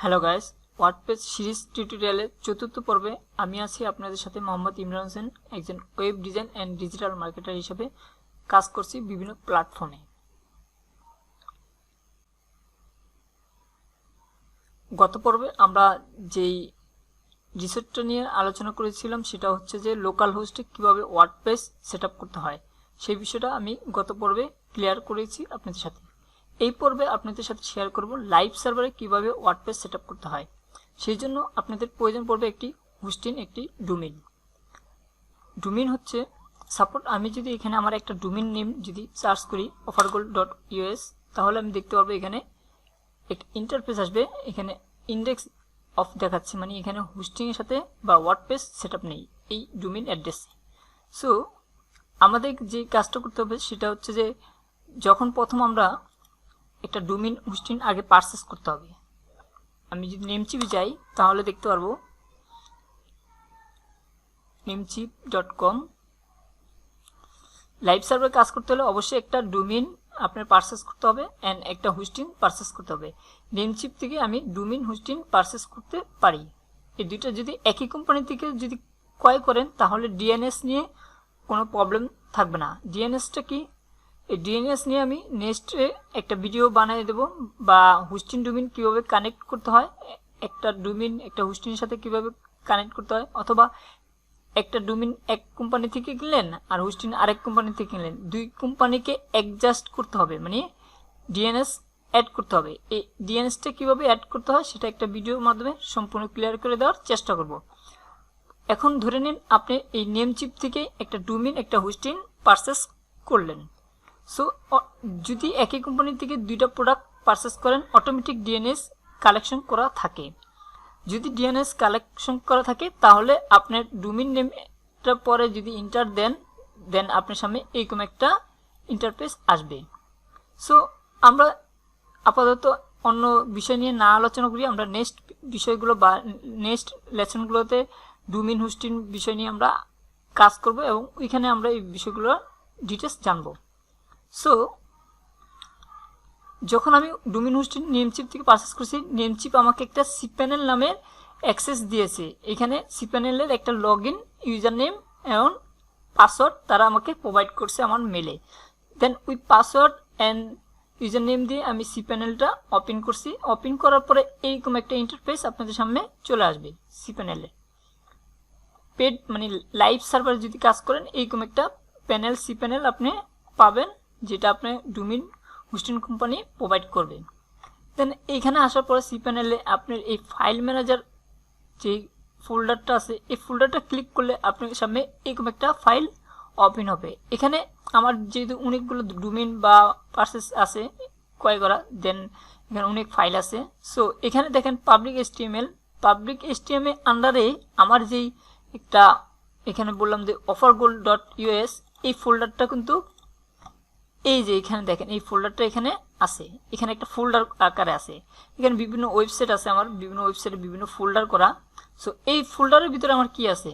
Hello guys, WordPress series টিউটোরিয়ালের চতুর্থ পর্বে আমি আছি আপনাদের সাথে মোহাম্মদ ইমরান হোসেন, একজন web design and digital marketer হিসেবে কাজ করছি বিভিন্ন প্ল্যাটফর্মে। গত পর্বে আমরা যেই রিসোর্টটা নিয়ে আলোচনা করেছিলাম সেটা হচ্ছে যে লোকাল হোস্টে কীভাবে ওয়ার্ডপ্রেস সেট আপ করতে হয়, সেই বিষয়টা আমি গত পর্বে ক্লিয়ার করেছি আপনাদের সাথে। এই পর্বে আপনাদের সাথে শেয়ার করব লাইভ সার্ভারে কিভাবে ওয়ার্ডপ্রেস সেটআপ করতে হয়। সেই জন্য আপনাদের প্রয়োজন পড়বে একটি হোস্টিং, একটি ডোমেইন। ডোমেইন হচ্ছে সাপোর্ট আমি যদি এখানে আমার একটা ডোমেইন নেম যদি সার্চ করি offergold.us, তাহলে আমি দেখতে পারবো এখানে একটা ইন্টারফেস আসবে। এখানে ইন্ডেক্স অফ দেখাচ্ছে, মানে এখানে হোস্টিং এর সাথে বা ওয়ার্ডপ্রেস সেটআপ নেই এই ডোমেইন অ্যাড্রেসে। সো আমাদের যে কাজটা করতে হবে সেটা হচ্ছে যে যখন প্রথম আমরা একটা ডোমেইন হোস্টিং আগে পারচেজ করতে হবে। আমি যদি নেমচিপে যাই তাহলে দেখতে পারবো namecheap.com। লাইভ সার্ভারে কাজ করতে হলে অবশ্যই একটা ডোমেইন আপনার পারচেজ করতে হবে এন্ড একটা হোস্টিং পারচেজ করতে হবে। নেমচিপ থেকে আমি ডোমেইন হোস্টিং পারচেজ করতে পারি। এই দুইটা যদি একই কোম্পানি থেকে যদি ক্রয় করেন তাহলে ডিএনএস নিয়ে কোনো প্রবলেম থাকবে না। ডিএনএসটা কি? এই ডিএনএস নিয়ে আমি নেক্সটে একটা ভিডিও বানিয়ে দেব, বা হোস্টিং ডোমেইন কিভাবে কানেক্ট করতে হয়, একটা ডোমেইন একটা হোস্টিংয়ের সাথে কিভাবে কানেক্ট করতে হয়, অথবা একটা ডোমেইন এক কোম্পানি থেকে কিনলেন আর হোস্টিং আরেক কোম্পানি থেকে কিনলেন, দুই কোম্পানিকে অ্যাডজাস্ট করতে হবে, মানে ডিএনএস অ্যাড করতে হবে। এই ডিএনএসটা কিভাবে অ্যাড করতে হয় সেটা একটা ভিডিওর মাধ্যমে সম্পূর্ণ ক্লিয়ার করে দেওয়ার চেষ্টা করব। এখন ধরে নিন আপনি এই নেমচিপ থেকে একটা ডোমেইন একটা হোস্টিং পারচেজ করলেন। সো যদি একই কোম্পানি থেকে দুইটা প্রোডাক্ট পারচেজ করেন অটোমেটিক ডিএনএস কালেকশন করা থাকে। যদি ডিএনএস কালেকশন করা থাকে তাহলে আপনার ডোমেইন নেমটা পরে যদি ইন্টার দেন আপনার সামনে এইরকম একটা ইন্টারফেস আসবে। সো আমরা আপাতত অন্য বিষয় নিয়ে না আলোচনা করি, আমরা নেক্সট বিষয়গুলো বা নেক্সট লেসনগুলোতে ডোমেইন হোস্টিং বিষয় নিয়ে আমরা কাজ করব এবং ওইখানে আমরা এই বিষয়গুলো ডিটেলস জানবো। সো যখন আমি ডোমেইন হোস্টিং নেমচিপ থেকে পারচেজ করছি, নেমচিপ আমাকে একটা সিপ্যানেল নামের অ্যাক্সেস দিয়েছে। এখানে সিপ্যানেলের একটা লগইন ইউজার নেম এবং পাসওয়ার্ড তারা আমাকে প্রোভাইড করছে আমার মেলে। দেন ওই পাসওয়ার্ড অ্যান্ড ইউজার নেম দিয়ে আমি সিপ্যানেলটা ওপেন করছি। ওপেন করার পরে এইরকম একটা ইন্টারফেস আপনাদের সামনে চলে আসবে। সিপ্যানেলে পেড মানে লাইভ সার্ভার যদি কাজ করেন এইরকম একটা প্যানেল সিপ্যানেল আপনি পাবেন, যেটা আপনার ডোমেইন হোস্টিং কোম্পানি প্রোভাইড করবে। দেন এইখানে আসার পরে সিপ্যানেলে আপনার এই ফাইল ম্যানেজার যে ফোল্ডারটা আছে এই ফোল্ডারটা ক্লিক করলে আপনার সামনে এরকম একটা ফাইল ওপেন হবে। এখানে আমার যেহেতু অনেকগুলো ডোমেইন বা পারচেজ আছে ক্রয় করা, দেন এখানে অনেক ফাইল আছে। সো এখানে দেখেন পাবলিক এসটিএমএল আন্ডারে আমার যেই একটা এখানে বললাম যে offergold.us এই ফোল্ডারটা কিন্তু এই যে এখানে দেখেন এই ফোল্ডারটা এখানে আছে, এখানে একটা ফোল্ডার আকারে আছে। এখানে বিভিন্ন ওয়েবসাইট আছে, আমার বিভিন্ন ওয়েবসাইটে বিভিন্ন ফোল্ডার করা। সো এই ফোল্ডারের ভিতরে আমার কি আছে?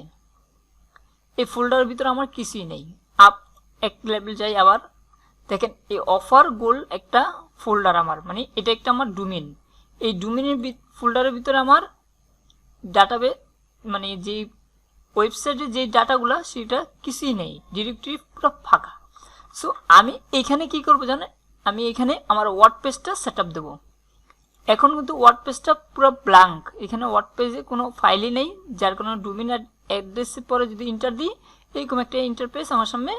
এই ফোল্ডারের ভিতরে আমার কিছুই নেই। আপ এক লেভেল যাই, আবার দেখেন এই অফার গোল্ড একটা ফোল্ডার আমার, মানে এটা একটা আমার ডোমেইন। এই ডোমেইনের ফোল্ডারের ভিতরে আমার ডাটাবেস মানে যে ওয়েবসাইটে যে ডাটাগুলো সেটা কিছুই নেই, ডিরেক্টরি পুরো ফাঁকা। সো আমি এখানে কি করব জানেন? আমি এখানে আমার ওয়ার্ডপ্রেসটা সেটআপ দেব। এখন কিন্তু ওয়ার্ডপ্রেসটা পুরো ব্ল্যাঙ্ক, এখানে ওয়ার্ডপ্রেসে কোনো ফাইলই নেই, যার কারণে ডোমেইন অ্যাড্রেসের পরে যদি ইন্টার দিই এরকম একটা ইন্টারফেস আমার সামনে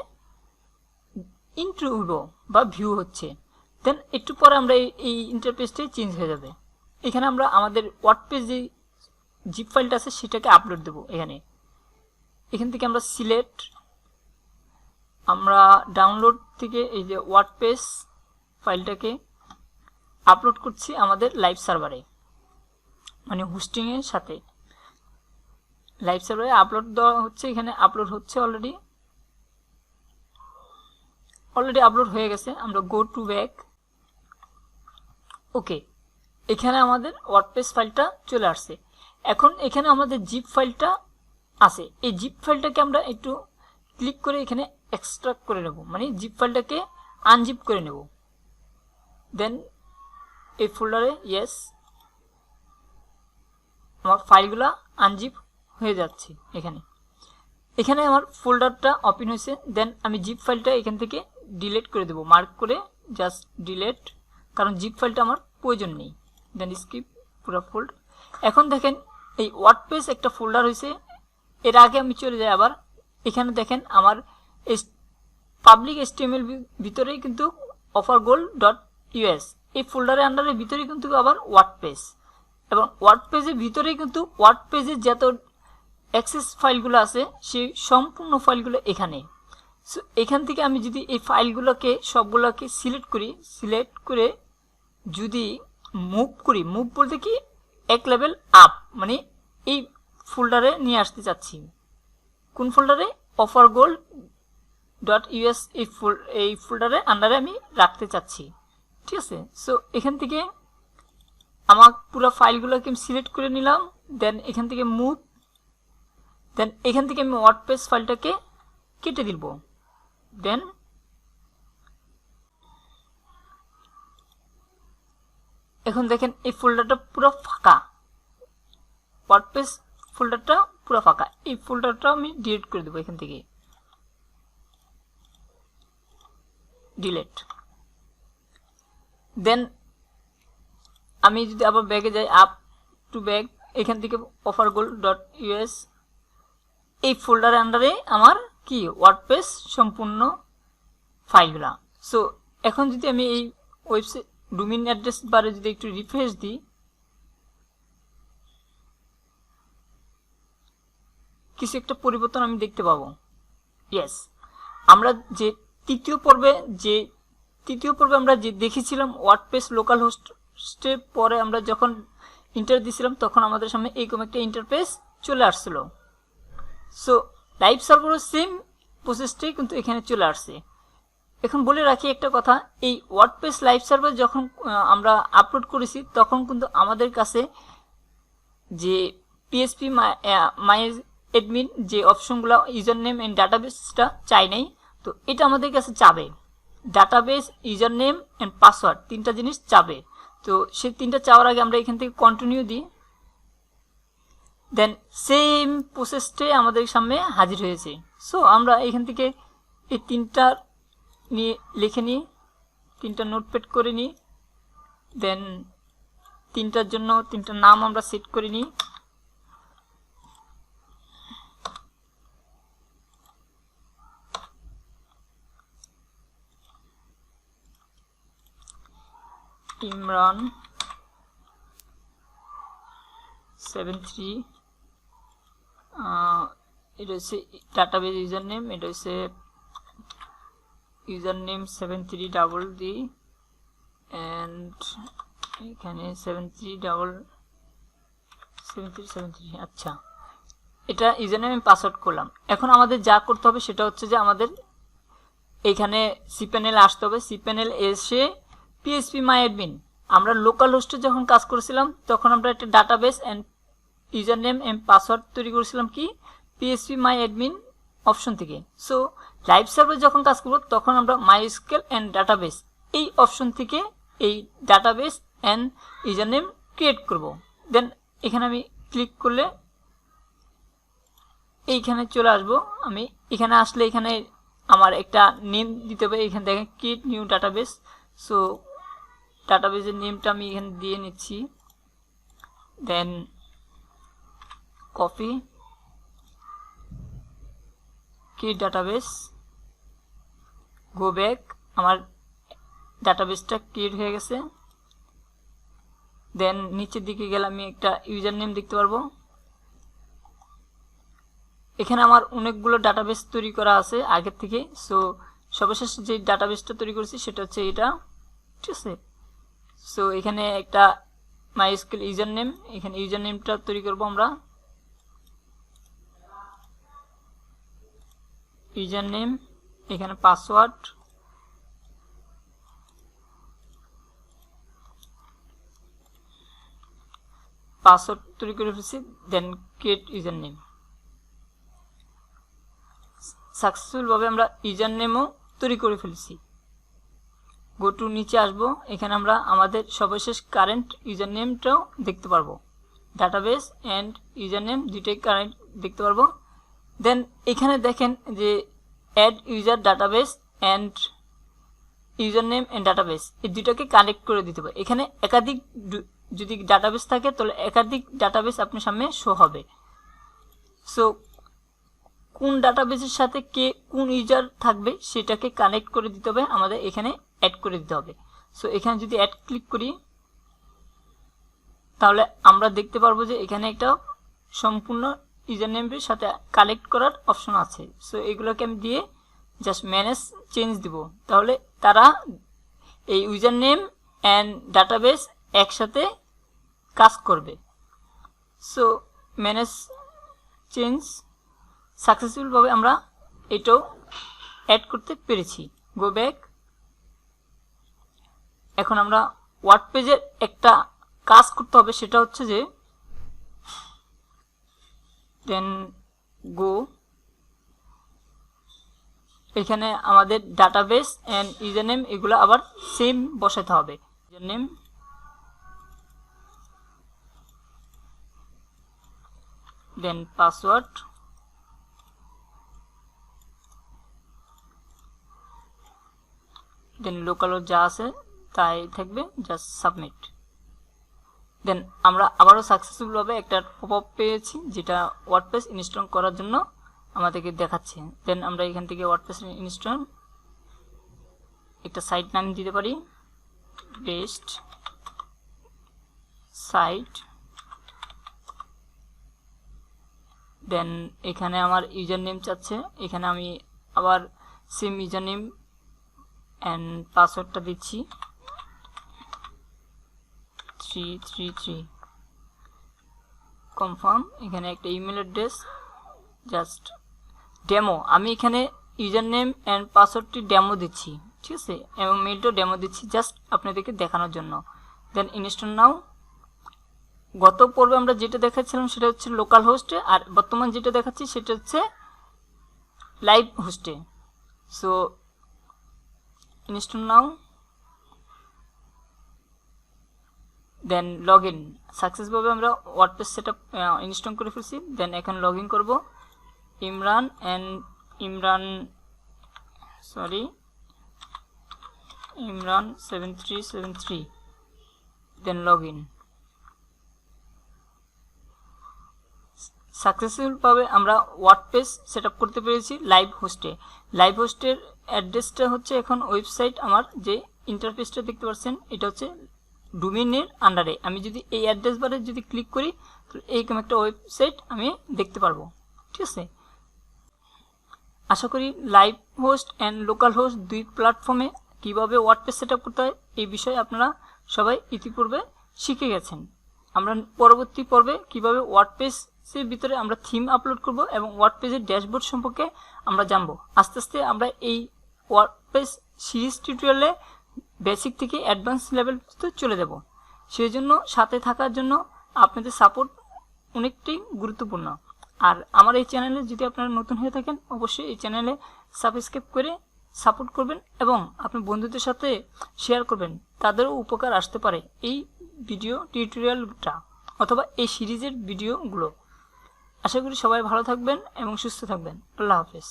ইন্ট্রো হইব বা ভিউ হচ্ছে। দেন একটু পরে আমরা এই ইন্টারফেসটাই চেঞ্জ হয়ে যাবে। এখানে আমরা আমাদের ওয়ার্ডপ্রেস যে জিপ ফাইলটা আছে সেটাকে আপলোড দেব। এখান থেকে আমরা সিলেক্ট, আমরা ডাউনলোড থেকে এই যে ওয়ার্ডপ্রেস ফাইলটাকে আপলোড করছি আমাদের লাইভ সার্ভারে, মানে হোস্টিং এর সাথে লাইভ সার্ভারে আপলোড দেওয়া হচ্ছে। এখানে আপলোড হচ্ছে, অলরেডি আপলোড হয়ে গেছে। আমরা গো টু ব্যাক। ওকে, এখানে আমাদের ওয়ার্ডপ্রেস ফাইলটা চলে আসছে। এখন এখানে আমাদের জিপ ফাইলটা আছে, এই জিপ ফাইলটাকে আমরা একটু ক্লিক করে এখানে এক্সট্রাক্ট করে নেব, মানে জিপ ফাইলটাকে আনজিপ করে নেব। দেন এই ফোল্ডারে ইয়েস আমার ফাইলগুলো আনজিপ হয়ে যাচ্ছে। এখানে আমার ফোল্ডারটা ওপেন হয়েছে। দেন আমি জিপ ফাইলটা এখান থেকে ডিলিট করে দেবো, মার্ক করে জাস্ট ডিলিট, কারণ জিপ ফাইলটা আমার প্রয়োজন নেই। দেন স্কিপ পুরো ফোল্ড। এখন দেখেন এই ওয়ার্ডপ্রেস একটা ফোল্ডার হয়েছে। এর আগে আমি চলে যাই আবার, এখানে দেখেন আমার পাবলিক HTML ভিতরেই কিন্তু offergold.us এই ফোল্ডারের আন্ডারের ভিতরেই কিন্তু আবার ওয়ার্ডপ্রেস, এবং ওয়ার্ডপ্রেসের ভিতরেই কিন্তু ওয়ার্ডপ্রেসের যত অ্যাক্সেস ফাইলগুলো আছে সেই সম্পূর্ণ ফাইলগুলো এখানে। সো এখান থেকে আমি যদি এই ফাইলগুলোকে সবগুলোকে সিলেক্ট করে যদি মুভ করি, মুভ বলতে কি এক লেভেল আপ, মানে এই ফোল্ডারে নিয়ে আসতে চাচ্ছি। কোন ফোল্ডারে? offergold.us এই ফোল্ডারে আন্ডারে আমি রাখতে চাচ্ছি, ঠিক আছে। সো এখান থেকে আমার পুরো ফাইলগুলোকে আমি সিলেক্ট করে নিলাম। দেন এখান থেকে মুভ, দেন এখান থেকে আমি ওয়ার্ডপ্রেস ফাইলটাকে কেটে দিব। দেন এখন দেখেন এই ফোল্ডারটা পুরো ফাঁকা, ওয়ার্ডপ্রেস ফোল্ডারটা পুরো ফাঁকা। এই ফোল্ডারটা আমি ডিলিট করে দেবো এখান থেকে, ডিলিট। দেন আমি যদি আবার ব্যাগে যাই, আপ টু ব্যাগ, এখান থেকে offergold.us এই ফোল্ডারের আন্ডারে আমার কি ওয়ার্ডপ্রেস সম্পূর্ণ ফাইলগুলা। সো এখন যদি আমি এই ওয়েবসাইট ডোমেইন অ্যাড্রেস বারে যদি একটু রিফ্রেশ দিই, কিছু একটা পরিবর্তন আমি দেখতে পাবো। ইয়েস, আমরা যে তৃতীয় পর্বে আমরা যে দেখেছিলাম ওয়ার্ডপ্রেস লোকাল হোস্টের পরে আমরা যখন ইন্টার দিয়েছিলাম তখন আমাদের সামনে এইরকম একটা ইন্টারফেস চলে আসছিল। সো লাইভ সার্ভারও সেম প্রসেসটাই কিন্তু এখানে চলে আসছে। এখন বলে রাখি একটা কথা, এই ওয়ার্ডপ্রেস লাইভ সার্ভার যখন আমরা আপলোড করেছি তখন কিন্তু আমাদের কাছে যে PHP মাই অ্যাডমিন যে অপশনগুলো ইউজার নেম এন্ড ডাটাবেসটা চাই নাই, তো এটা আমাদের কাছে চাবে। Database, user name and password তিনটা জিনিস চাবে। তো সেই তিনটা চাওয়ার আগে আমরা এখান থেকে কন্টিনিউ দিই। দেন সেম প্রসেসটাই আমাদের সামনে হাজির হয়েছে। সো আমরা এখান থেকে এই তিনটা নিয়ে লিখে নিই, তিনটা নোটপ্যাড করে নিই। দেন তিনটার জন্য তিনটা নাম আমরা সেট করে নিই। ইমরান 73, এটা হচ্ছে ডাটাবেস ইউজার নেম, এটা হচ্ছে ইউজার নেম 73DD এন্ড এখানে 73. আচ্ছা, এটা ইউজার নেম আমি পাসওয়ার্ড করলাম। এখন আমাদের যা করতে হবে সেটা হচ্ছে যে আমাদের এখানে cPanel আসতে হবে। cPanel এসে PHP মাই অ্যাডমিন, আমরা লোকাল হোস্টে যখন কাজ করেছিলাম তখন আমরা একটা database and user name and password তৈরি করেছিলাম কি PHP মাই অ্যাডমিন অপশন থেকে। সো লাইভ সার্ভার যখন কাজ করব তখন আমরা MySQL এন্ড ডাটাবেস এই অপশন থেকে এই database and user name create করব। দেন এখানে আমি ক্লিক করলে এইখানে চলে আসবো। আমি এখানে আসলে এখানে আমার একটা নেম দিতে হবে। এখানে দেখেন ক্রিয়েট নিউ ডাটাবেস। সো ডাটাবেসের নেমটা আমি এখানে দিয়ে নিচ্ছি। Then copy, create database, go back, আমার ডাটাবেসটা ক্রিয়েট হয়ে গেছে। দেন নিচের দিকে গেলে আমি একটা ইউজার নেম দেখতে পারবো। এখানে আমার অনেকগুলো ডাটাবেস তৈরি করা আছে আগের থেকে। সো সর্বশেষ যে ডাটাবেসটা তৈরি করেছি সেটা হচ্ছে এটা, ঠিক আছে। সো এখানে একটা MySQL ইউজার নেম, এখানে ইউজার নেমটা তৈরি করব আমরা। ইউজার নেম, এখানে পাসওয়ার্ড, তৈরি করে ফেলছি। দেন ক্রিয়েট ইউজার নেম, সাকসেসফুল ভাবে আমরা ইউজার নেমও তৈরি করে ফেলছি। গো টু নিচে আসবো, এখানে আমরা আমাদের সর্বশেষ কারেন্ট ইউজার নেমটাও দেখতে পারবো। ডাটাবেস অ্যান্ড ইউজার নেম দুইটাই কানেক্ট দেখতে পারবো। দেন এখানে দেখেন যে add user database and user name and database এই দুইটাকে কানেক্ট করে দিতে হবে। এখানে একাধিক যদি ডাটাবেস থাকে তাহলে একাধিক ডাটাবেস আপনার সামনে শো হবে। সো কোন ডাটাবেসের সাথে কে কোন ইউজার থাকবে সেটাকে কানেক্ট করে দিতে হবে, আমাদের এখানে অ্যাড করে দিতে হবে। সো এখানে যদি অ্যাড ক্লিক করি তাহলে আমরা দেখতে পারবো যে এখানে একটা সম্পূর্ণ ইউজার নেমের সাথে কানেক্ট করার অপশন আছে। সো এগুলোকে আমি দিয়ে জাস্ট ম্যানেজ চেঞ্জ দিব, তাহলে তারা এই ইউজার নেম অ্যান্ড ডাটাবেস একসাথে কাজ করবে। সো ম্যানেজ চেঞ্জ সাকসেসফুলভাবে আমরা এটাও অ্যাড করতে পেরেছি। Go back. এখন আমরা ওয়ার্ডপেজের একটা কাজ করতে হবে, সেটা হচ্ছে যে দেন গো, এখানে আমাদের ডাটাবেস অ্যান্ড ইউজার নেম এগুলো আবার সেম বসাতে হবে। ইউজার নেম দেন পাসওয়ার্ড দেন লোকাল যা আছে তাই থাকবে, জাস্ট সাবমিট। দেন আমরা আবারও সাকসেসফুলভাবে একটা পপআপ পেয়েছি যেটা ওয়ার্ডপ্রেস ইনস্টল করার জন্য আমাদেরকে দেখাচ্ছে। দেন আমরা এখান থেকে ওয়ার্ডপ্রেস ইনস্টল একটা সাইট নাম দিতে পারি, বেস্ট সাইট। দেন এখানে আমার ইউজার নেম চাচ্ছে, এখানে আমি আবার সেম ইউজার নেম অ্যান্ড পাসওয়ার্ডটা দিচ্ছি 333 কনফার্ম। এখানে একটা ইমেল অ্যাড্রেস, জাস্ট ডেমো, আমি এখানে ইউজার নেম অ্যান্ড পাসওয়ার্ডটি ডেমো দিচ্ছি, ঠিক আছে, এবং মেলটাও ডেমো দিচ্ছি জাস্ট আপনাদেরকে দেখানোর জন্য। Then install now. গত পর্বে আমরা যেটা দেখাচ্ছিলাম সেটা হচ্ছে লোকাল হোস্টে, আর বর্তমান যেটা দেখাচ্ছি সেটা হচ্ছে লাইভ হোস্টে। So install now. Then log in. সাকসেসভাবে আমরা ওয়ার্ডপ্রেস সেটআপ ইনস্টল করে ফেলছি। দেন এখন লগ ইন করবো ইমরান 7373। দেন লগ ইন। সাকসেসফুলভাবে আমরা ওয়ার্ডপ্রেস সেটআপ করতে পেরেছি লাইভ হোস্টে। লাইভ হোস্টের অ্যাড্রেসটা হচ্ছে এখন ওয়েবসাইট, আমার যে ইন্টারফেসটা দেখতে পাচ্ছেন এটা হচ্ছে ডোমেইনের আন্ডারে। আমি যদি এই অ্যাড্রেস বারে যদি ক্লিক করি তাহলে এইরকম একটা ওয়েবসাইট আমি দেখতে পারবো, ঠিক আছে। আশা করি live host and local host দুই প্ল্যাটফর্মে কীভাবে ওয়ার্ডপ্রেস সেটআপ করতে হয় এই বিষয়ে আপনারা সবাই ইতিপূর্বে শিখে গেছেন। আমরা পরবর্তী পর্বে কীভাবে ওয়ার্ডপ্রেসের ভিতরে আমরা থিম আপলোড করব এবং ওয়ার্ডপ্রেসের ড্যাশবোর্ড সম্পর্কে আমরা জানবো। আস্তে আস্তে আমরা এই ওয়ার্ডপ্রেস সিরিজ টিউটোরিয়ালে বেসিক থেকে অ্যাডভান্স লেভেল পর্যন্ত চলে যাব। সেই জন্য সাথে থাকার জন্য আপনাদের সাপোর্ট অনেকটাই গুরুত্বপূর্ণ। আর আমার এই চ্যানেলে যদি আপনারা নতুন হয়ে থাকেন অবশ্যই এই চ্যানেলে সাবস্ক্রাইব করে সাপোর্ট করবেন এবং আপনার বন্ধুদের সাথে শেয়ার করবেন, তাদেরও উপকার আসতে পারে এই ভিডিও টিউটোরিয়ালটা অথবা এই সিরিজের ভিডিওগুলো। আশা করি সবাই ভালো থাকবেন এবং সুস্থ থাকবেন। আল্লাহ হাফেজ।